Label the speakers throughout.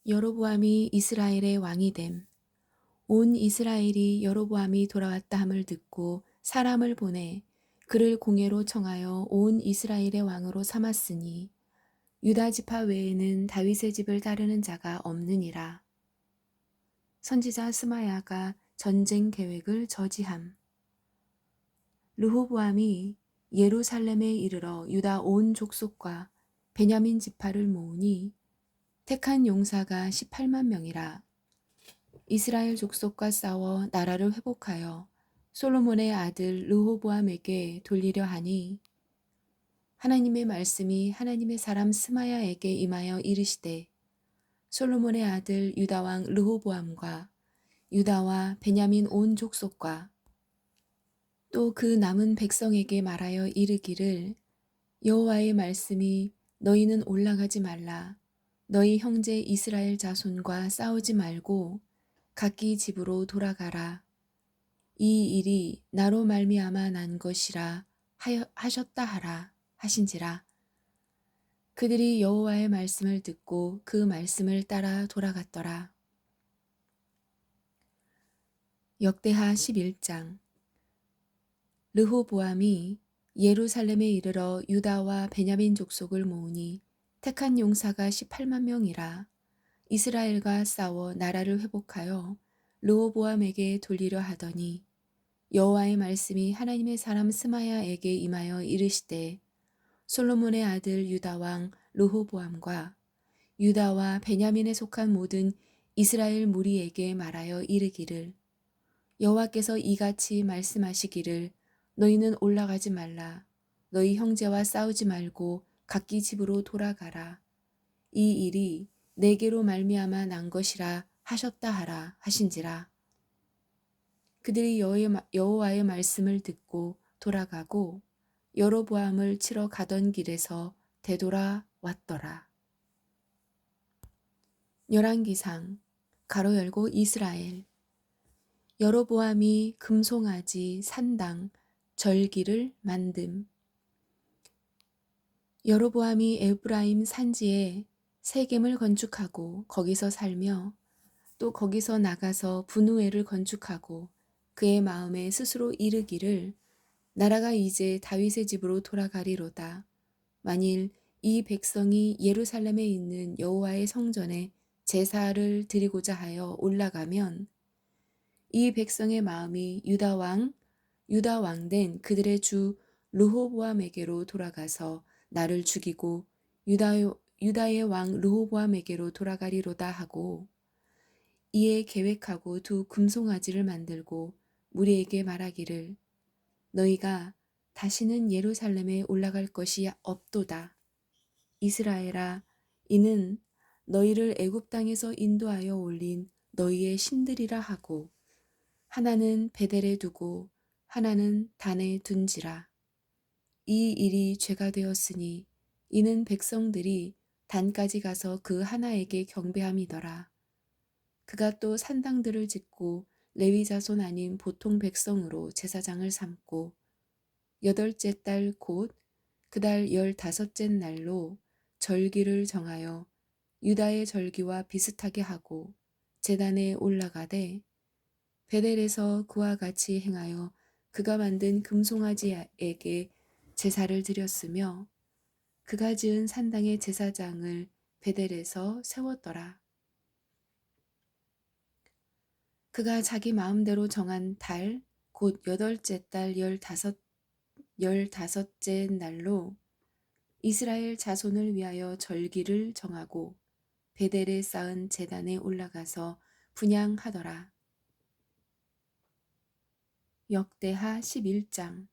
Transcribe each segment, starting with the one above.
Speaker 1: 여로보암이 이스라엘의 왕이 됨. 온 이스라엘이 여로보암이 돌아왔다 함을 듣고 사람을 보내 그를 공회로 청하여 온 이스라엘의 왕으로 삼았으니 유다 지파 외에는 다윗의 집을 따르는 자가 없느니라. 선지자 스마야가 전쟁 계획을 저지함. 르호보암이 예루살렘에 이르러 유다 온 족속과 베냐민 지파를 모으니 택한 용사가 18만 명이라. 이스라엘 족속과 싸워 나라를 회복하여 솔로몬의 아들 르호보암에게 돌리려 하니 하나님의 말씀이 하나님의 사람 스마야에게 임하여 이르시되 솔로몬의 아들 유다 왕 르호보암과 유다와 베냐민 온 족속과 또 그 남은 백성에게 말하여 이르기를 여호와의 말씀이 너희는 올라가지 말라. 너희 형제 이스라엘 자손과 싸우지 말고 각기 집으로 돌아가라. 이 일이 나로 말미암아 난 것이라 하셨다 하라 하신지라. 그들이 여호와의 말씀을 듣고 그 말씀을 따라 돌아갔더라. 역대하 11장. 르호보암이 예루살렘에 이르러 유다와 베냐민 족속을 모으니 택한 용사가 18만 명이라. 이스라엘과 싸워 나라를 회복하여 르호보암에게 돌리려 하더니 여호와의 말씀이 하나님의 사람 스마야에게 임하여 이르시되 솔로몬의 아들 유다 왕 르호보암과 유다와 베냐민에 속한 모든 이스라엘 무리에게 말하여 이르기를 여호와께서 이같이 말씀하시기를 너희는 올라가지 말라. 너희 형제와 싸우지 말고 각기 집으로 돌아가라. 이 일이 내게로 말미암아 난 것이라 하셨다 하라 하신지라. 그들이 여호와의 말씀을 듣고 돌아가고 여로보암을 치러 가던 길에서 되돌아왔더라. 열왕기상 가로 열고 이스라엘. 여로보암이 금송아지 산당 절기를 만듦. 여로보암이 에브라임 산지에 세겜을 건축하고 거기서 살며 또 거기서 나가서 분우엘을 건축하고 그의 마음에 스스로 이르기를 나라가 이제 다윗의 집으로 돌아가리로다. 만일 이 백성이 예루살렘에 있는 여호와의 성전에 제사를 드리고자 하여 올라가면 이 백성의 마음이 유다 왕 된 그들의 주 르호보암에게로 돌아가서 나를 죽이고 유다의 왕 르호보암에게로 돌아가리로다 하고 이에 계획하고 두 금송아지를 만들고 무리에게 말하기를 너희가 다시는 예루살렘에 올라갈 것이 없도다. 이스라엘아, 이는 너희를 애굽 땅에서 인도하여 올린 너희의 신들이라 하고 하나는 베델에 두고 하나는 단에 둔지라. 이 일이 죄가 되었으니 이는 백성들이 단까지 가서 그 하나에게 경배함이더라. 그가 또 산당들을 짓고 레위 자손 아닌 보통 백성으로 제사장을 삼고 8째 달 곧 그 달 15째 날로 절기를 정하여 유다의 절기와 비슷하게 하고 제단에 올라가되 베델에서 그와 같이 행하여 그가 만든 금송아지에게 제사를 드렸으며 그가 지은 산당의 제사장을 베델에서 세웠더라. 그가 자기 마음대로 정한 달, 곧 8째 달 15째 날로 이스라엘 자손을 위하여 절기를 정하고 베델에 쌓은 제단에 올라가서 분향하더라. 역대하 11장.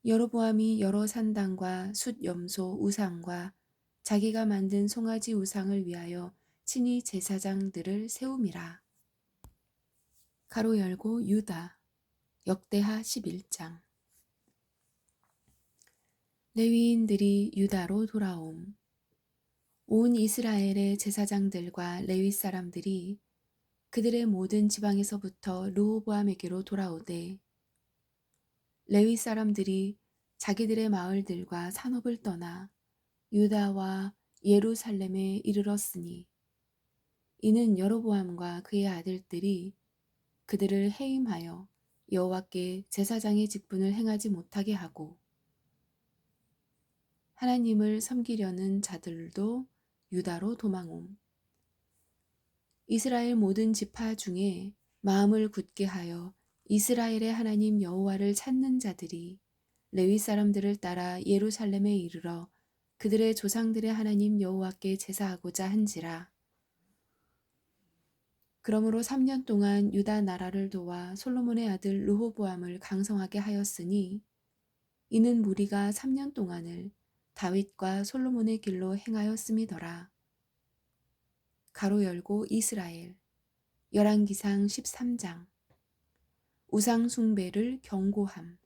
Speaker 1: 여로보암이 여러 산당과 숫 염소 우상과 자기가 만든 송아지 우상을 위하여 친히 제사장들을 세움이라. 가로 열고 유다. 역대하 11장. 레위인들이 유다로 돌아옴. 온 이스라엘의 제사장들과 레위 사람들이 그들의 모든 지방에서부터 르호보암에게로 돌아오되 레위 사람들이 자기들의 마을들과 산업을 떠나 유다와 예루살렘에 이르렀으니 이는 여로보암과 그의 아들들이 그들을 해임하여 여호와께 제사장의 직분을 행하지 못하게 하고 하나님을 섬기려는 자들도 유다로 도망옴. 이스라엘 모든 지파 중에 마음을 굳게 하여 이스라엘의 하나님 여호와를 찾는 자들이 레위 사람들을 따라 예루살렘에 이르러 그들의 조상들의 하나님 여호와께 제사하고자 한지라. 그러므로 3년 동안 유다 나라를 도와 솔로몬의 아들 르호보암을 강성하게 하였으니 이는 무리가 3년 동안을 다윗과 솔로몬의 길로 행하였음이더라. 가로 열고 이스라엘 열왕기상 13장 우상 숭배를 경고함.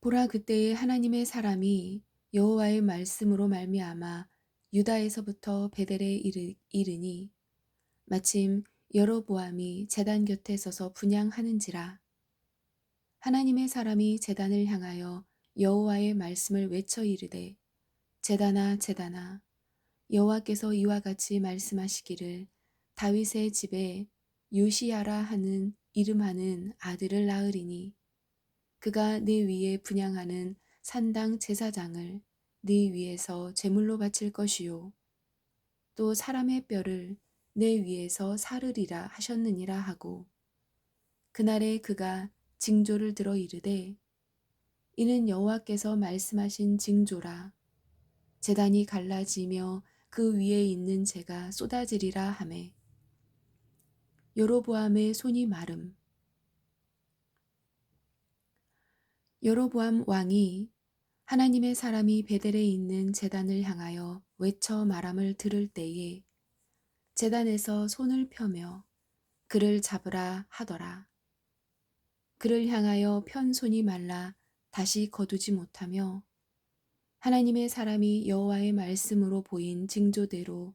Speaker 1: 보라, 그때에 하나님의 사람이 여호와의 말씀으로 말미암아 유다에서부터 베델에 이르니 마침 여로보암이 제단 곁에 서서 분향하는지라. 하나님의 사람이 제단을 향하여 여호와의 말씀을 외쳐 이르되 제단아 제단아, 여호와께서 이와 같이 말씀하시기를 다윗의 집에 요시야라 하는 이름하는 아들을 낳으리니 그가 네 위에 분향하는 산당 제사장을 네 위에서 제물로 바칠 것이요 또 사람의 뼈를 내 위에서 사르리라 하셨느니라 하고 그날에 그가 징조를 들어 이르되 이는 여호와께서 말씀하신 징조라. 제단이 갈라지며 그 위에 있는 재가 쏟아지리라 하매 여로보암의 손이 마름. 여로보암 왕이 하나님의 사람이 베델에 있는 제단을 향하여 외쳐 말함을 들을 때에 제단에서 손을 펴며 그를 잡으라 하더라. 그를 향하여 편 손이 말라 다시 거두지 못하며 하나님의 사람이 여호와의 말씀으로 보인 징조대로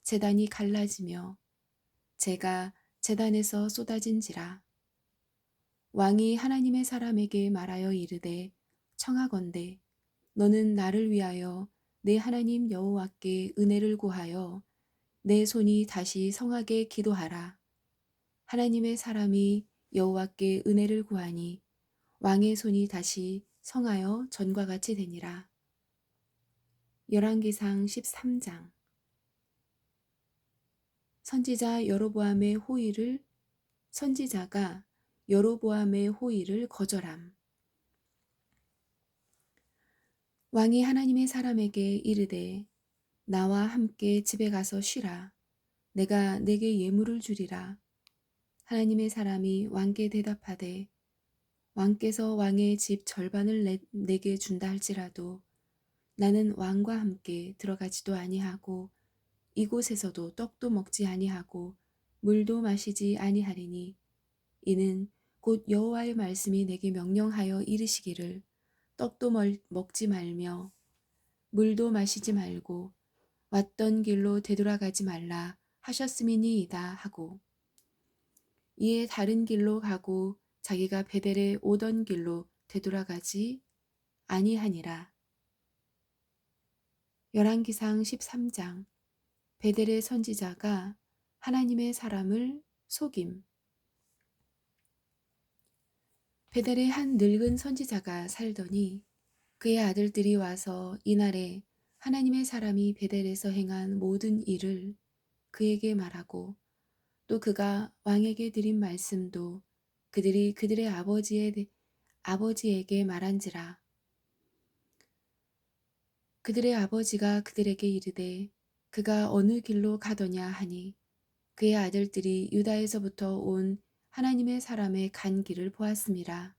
Speaker 1: 제단이 갈라지며 재가 제단에서 쏟아진지라. 왕이 하나님의 사람에게 말하여 이르되 청하건대 너는 나를 위하여 내 하나님 여호와께 은혜를 구하여 내 손이 다시 성하게 기도하라. 하나님의 사람이 여호와께 은혜를 구하니 왕의 손이 다시 성하여 전과 같이 되니라. 열왕기상 13장 선지자가 여로보암의 호의를 거절함. 왕이 하나님의 사람에게 이르되 나와 함께 집에 가서 쉬라. 내가 내게 예물을 주리라. 하나님의 사람이 왕께 대답하되 왕께서 왕의 집 절반을 내게 준다 할지라도 나는 왕과 함께 들어가지도 아니하고 이곳에서도 떡도 먹지 아니하고 물도 마시지 아니하리니 이는 곧 여호와의 말씀이 내게 명령하여 이르시기를 떡도 먹지 말며 물도 마시지 말고 왔던 길로 되돌아가지 말라 하셨음이니이다 하고 이에 다른 길로 가고 자기가 베델에 오던 길로 되돌아가지 아니하니라. 열왕기상 13장 베델의 선지자가 하나님의 사람을 속임. 베델에 한 늙은 선지자가 살더니 그의 아들들이 와서 이날에 하나님의 사람이 베델에서 행한 모든 일을 그에게 말하고 또 그가 왕에게 드린 말씀도 그들이 그들의 아버지에게 말한지라. 그들의 아버지가 그들에게 이르되 그가 어느 길로 가더냐 하니 그의 아들들이 유다에서부터 온 하나님의 사람의 간 길을 보았음이라.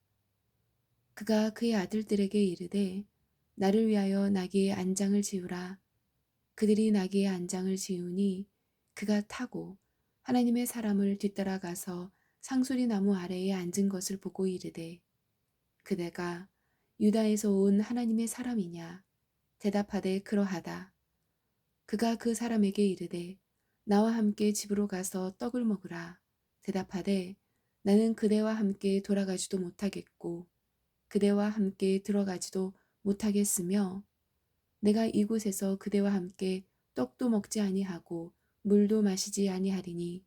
Speaker 1: 그가 그의 아들들에게 이르되 나를 위하여 나귀의 안장을 지우라. 그들이 나귀의 안장을 지우니 그가 타고 하나님의 사람을 뒤따라가서 상수리 나무 아래에 앉은 것을 보고 이르되 그대가 유다에서 온 하나님의 사람이냐? 대답하되 그러하다. 그가 그 사람에게 이르되 나와 함께 집으로 가서 떡을 먹으라. 대답하되 나는 그대와 함께 돌아가지도 못하겠고 그대와 함께 들어가지도 못하겠으며 내가 이곳에서 그대와 함께 떡도 먹지 아니하고 물도 마시지 아니하리니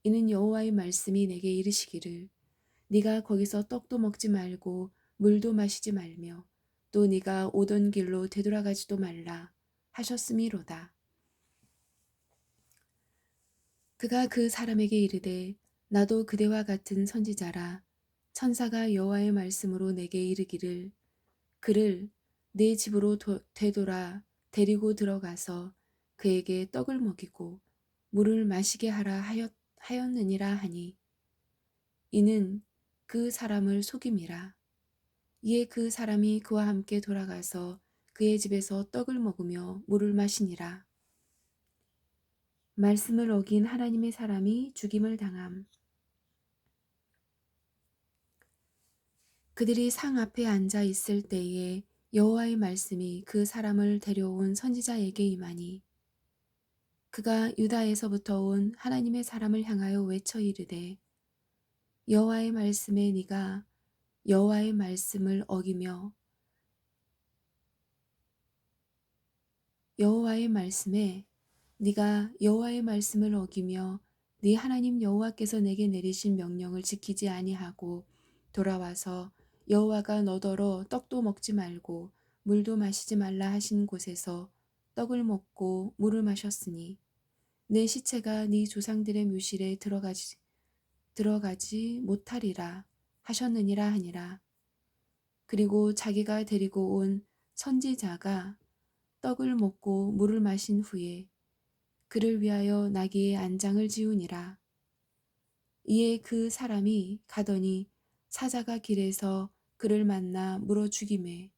Speaker 1: 이는 여호와의 말씀이 내게 이르시기를 네가 거기서 떡도 먹지 말고 물도 마시지 말며 또 네가 오던 길로 되돌아가지도 말라 하셨음이로다. 그가 그 사람에게 이르되 나도 그대와 같은 선지자라. 천사가 여호와의 말씀으로 내게 이르기를 그를 내 집으로 되돌아 데리고 들어가서 그에게 떡을 먹이고 물을 마시게 하라 하였느니라 하니 이는 그 사람을 속임이라. 이에 그 사람이 그와 함께 돌아가서 그의 집에서 떡을 먹으며 물을 마시니라. 말씀을 어긴 하나님의 사람이 죽임을 당함. 그들이 상 앞에 앉아 있을 때에 여호와의 말씀이 그 사람을 데려온 선지자에게 임하니 그가 유다에서부터 온 하나님의 사람을 향하여 외쳐 이르되 여호와의 말씀에 네가 여호와의 말씀을 어기며 여호와의 말씀에 네가 여호와의 말씀을 어기며 네 하나님 여호와께서 내게 내리신 명령을 지키지 아니하고 돌아와서 여호와가 너더러 떡도 먹지 말고 물도 마시지 말라 하신 곳에서 떡을 먹고 물을 마셨으니 내 시체가 네 조상들의 묘실에 들어가지 못하리라 하셨느니라 하니라. 그리고 자기가 데리고 온 선지자가 떡을 먹고 물을 마신 후에 그를 위하여 나귀의 안장을 지우니라. 이에 그 사람이 가더니 사자가 길에서 그를 만나 물어 죽이매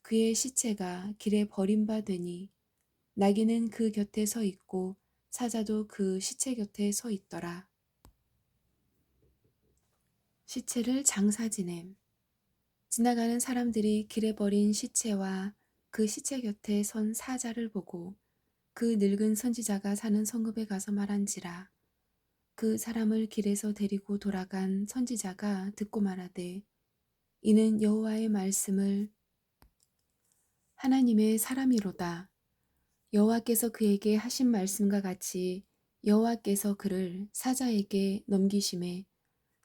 Speaker 1: 그의 시체가 길에 버림받으니 나귀는 그 곁에 서 있고 사자도 그 시체 곁에 서 있더라. 시체를 장사 지냄. 지나가는 사람들이 길에 버린 시체와 그 시체 곁에 선 사자를 보고 그 늙은 선지자가 사는 성읍에 가서 말한지라. 그 사람을 길에서 데리고 돌아간 선지자가 듣고 말하되 이는 여호와의 말씀을 하나님의 사람이로다. 여호와께서 그에게 하신 말씀과 같이 여호와께서 그를 사자에게 넘기심에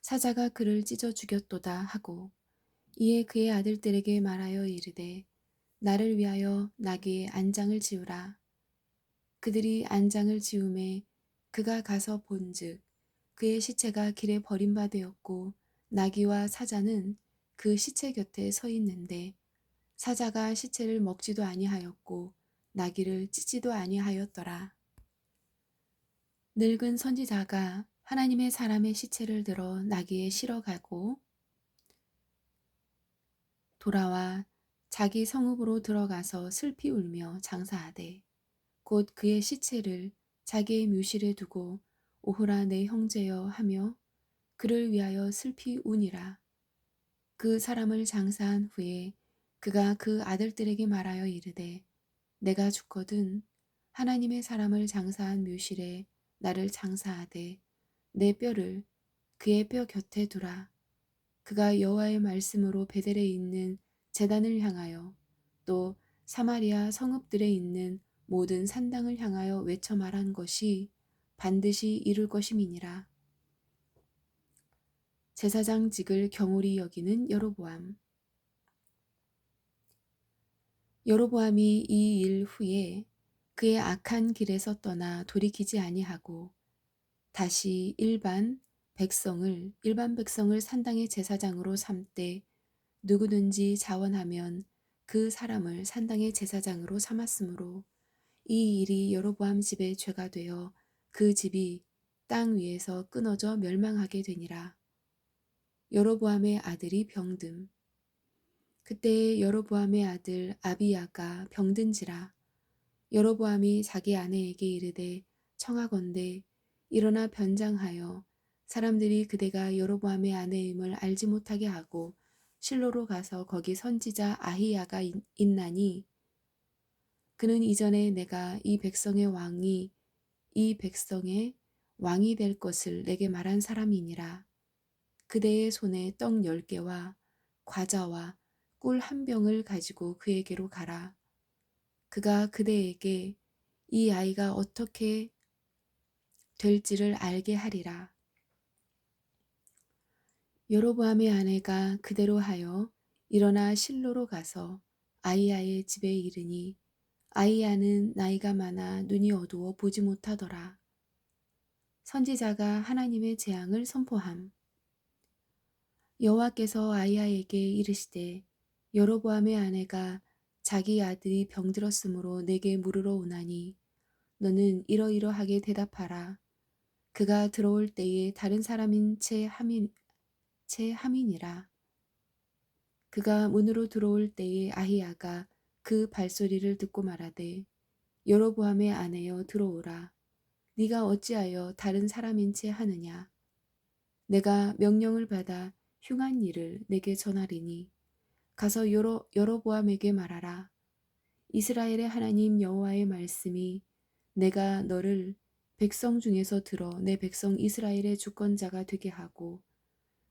Speaker 1: 사자가 그를 찢어 죽였도다 하고 이에 그의 아들들에게 말하여 이르되 나를 위하여 나귀의 안장을 지우라. 그들이 안장을 지우매 그가 가서 본즉 그의 시체가 길에 버림받되었고 나귀와 사자는 그 시체 곁에 서 있는데 사자가 시체를 먹지도 아니하였고 나귀를 찢지도 아니하였더라. 늙은 선지자가 하나님의 사람의 시체를 들어 나귀에 실어 가고 돌아와 자기 성읍으로 들어가서 슬피 울며 장사하되 곧 그의 시체를 자기의 묘실에 두고 오호라 내 형제여 하며 그를 위하여 슬피 우니라. 그 사람을 장사한 후에 그가 그 아들들에게 말하여 이르되 내가 죽거든 하나님의 사람을 장사한 묘실에 나를 장사하되 내 뼈를 그의 뼈 곁에 두라. 그가 여호와의 말씀으로 베델에 있는 제단을 향하여 또 사마리아 성읍들에 있는 모든 산당을 향하여 외쳐 말한 것이 반드시 이룰 것임이니라. 제사장직을 경홀히 여기는 여로보암. 여로보암이 이 일 후에 그의 악한 길에서 떠나 돌이키지 아니하고 다시 일반 백성을 산당의 제사장으로 삼되 누구든지 자원하면 그 사람을 산당의 제사장으로 삼았으므로 이 일이 여로보암 집의 죄가 되어 그 집이 땅 위에서 끊어져 멸망하게 되니라. 여로보암의 아들이 병듦. 그때에 여로보암의 아들 아비야가 병든지라. 여로보암이 자기 아내에게 이르되 청하건대 일어나 변장하여 사람들이 그대가 여로보암의 아내임을 알지 못하게 하고 실로로 가서 거기 선지자 아히야가 있나니 그는 이전에 내가 이 백성의 왕이 될 것을 내게 말한 사람이니라. 그대의 손에 떡 10개와 과자와 꿀 1병을 가지고 그에게로 가라. 그가 그대에게 이 아이가 어떻게 될지를 알게 하리라. 여로보암의 아내가 그대로 하여 일어나 실로로 가서 아히야의 집에 이르니 아히야는 나이가 많아 눈이 어두워 보지 못하더라. 선지자가 하나님의 재앙을 선포함. 여호와께서 아히야에게 이르시되 여로보암의 아내가 자기 아들이 병들었으므로 내게 물으러 오나니 너는 이러이러하게 대답하라. 그가 들어올 때에 다른 사람인 채 함이니라. 그가 문으로 들어올 때에 아히야가 그 발소리를 듣고 말하되 여로보암의 아내여 들어오라. 네가 어찌하여 다른 사람인 채 하느냐. 내가 명령을 받아 흉한 일을 내게 전하리니 가서 여로보암에게 말하라. 이스라엘의 하나님 여호와의 말씀이 내가 너를 백성 중에서 들어 내 백성 이스라엘의 주권자가 되게 하고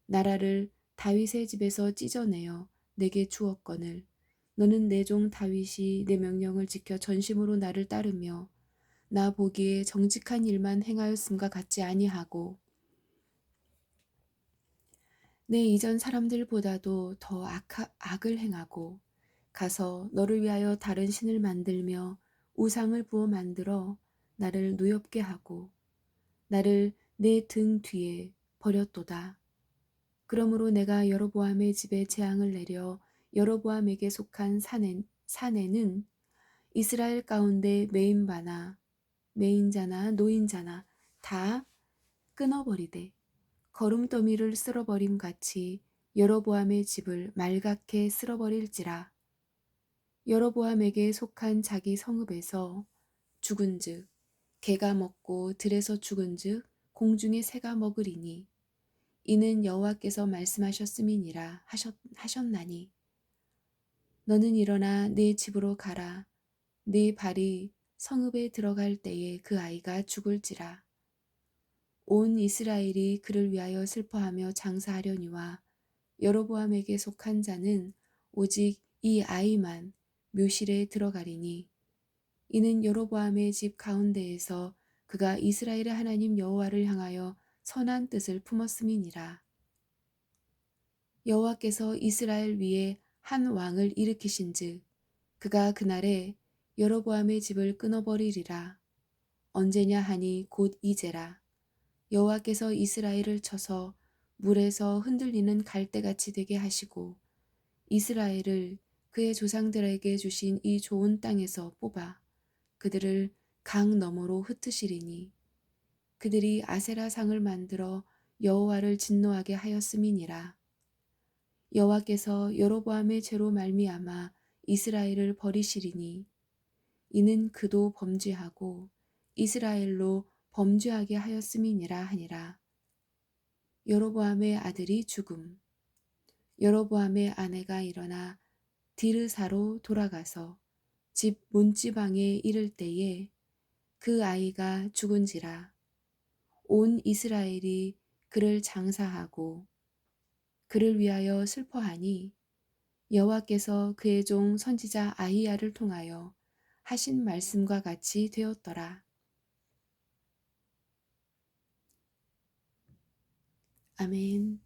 Speaker 1: 나라를 다윗의 집에서 찢어내어 내게 주었거늘 너는 내 종 다윗이 내 명령을 지켜 전심으로 나를 따르며 나 보기에 정직한 일만 행하였음과 같지 아니하고 내 이전 사람들보다도 더 악을 행하고 가서 너를 위하여 다른 신을 만들며 우상을 부어 만들어 나를 노엽게 하고 나를 내 등 뒤에 버렸도다. 그러므로 내가 여로보암의 집에 재앙을 내려 여로보암에게 속한 사내는 이스라엘 가운데 매인자나 노인자나 다 끊어버리되 거름더미를 쓸어버림 같이 여로보암의 집을 말갛게 쓸어버릴지라. 여로보암에게 속한 자기 성읍에서 죽은즉 개가 먹고 들에서 죽은즉 공중의 새가 먹으리니 이는 여호와께서 말씀하셨음이니라 하셨나니 너는 일어나 네 집으로 가라. 네 발이 성읍에 들어갈 때에 그 아이가 죽을지라. 온 이스라엘이 그를 위하여 슬퍼하며 장사하려니와 여로보암에게 속한 자는 오직 이 아이만 묘실에 들어가리니 이는 여로보암의 집 가운데에서 그가 이스라엘의 하나님 여호와를 향하여 선한 뜻을 품었음이니라. 여호와께서 이스라엘 위에 한 왕을 일으키신즉 그가 그날에 여로보암의 집을 끊어버리리라. 언제냐 하니 곧 이제라. 여호와께서 이스라엘을 쳐서 물에서 흔들리는 갈대같이 되게 하시고 이스라엘을 그의 조상들에게 주신 이 좋은 땅에서 뽑아 그들을 강 너머로 흩으시리니 그들이 아세라 상을 만들어 여호와를 진노하게 하였음이니라. 여호와께서 여로보암의 죄로 말미암아 이스라엘을 버리시리니 이는 그도 범죄하고 이스라엘로 범죄하게 하였음이니라 하니라. 여로보암의 아들이 죽음. 여로보암의 아내가 일어나 디르사로 돌아가서 집 문지방에 이를 때에 그 아이가 죽은지라. 온 이스라엘이 그를 장사하고 그를 위하여 슬퍼하니 여호와께서 그의 종 선지자 아히야를 통하여 하신 말씀과 같이 되었더라. 아멘.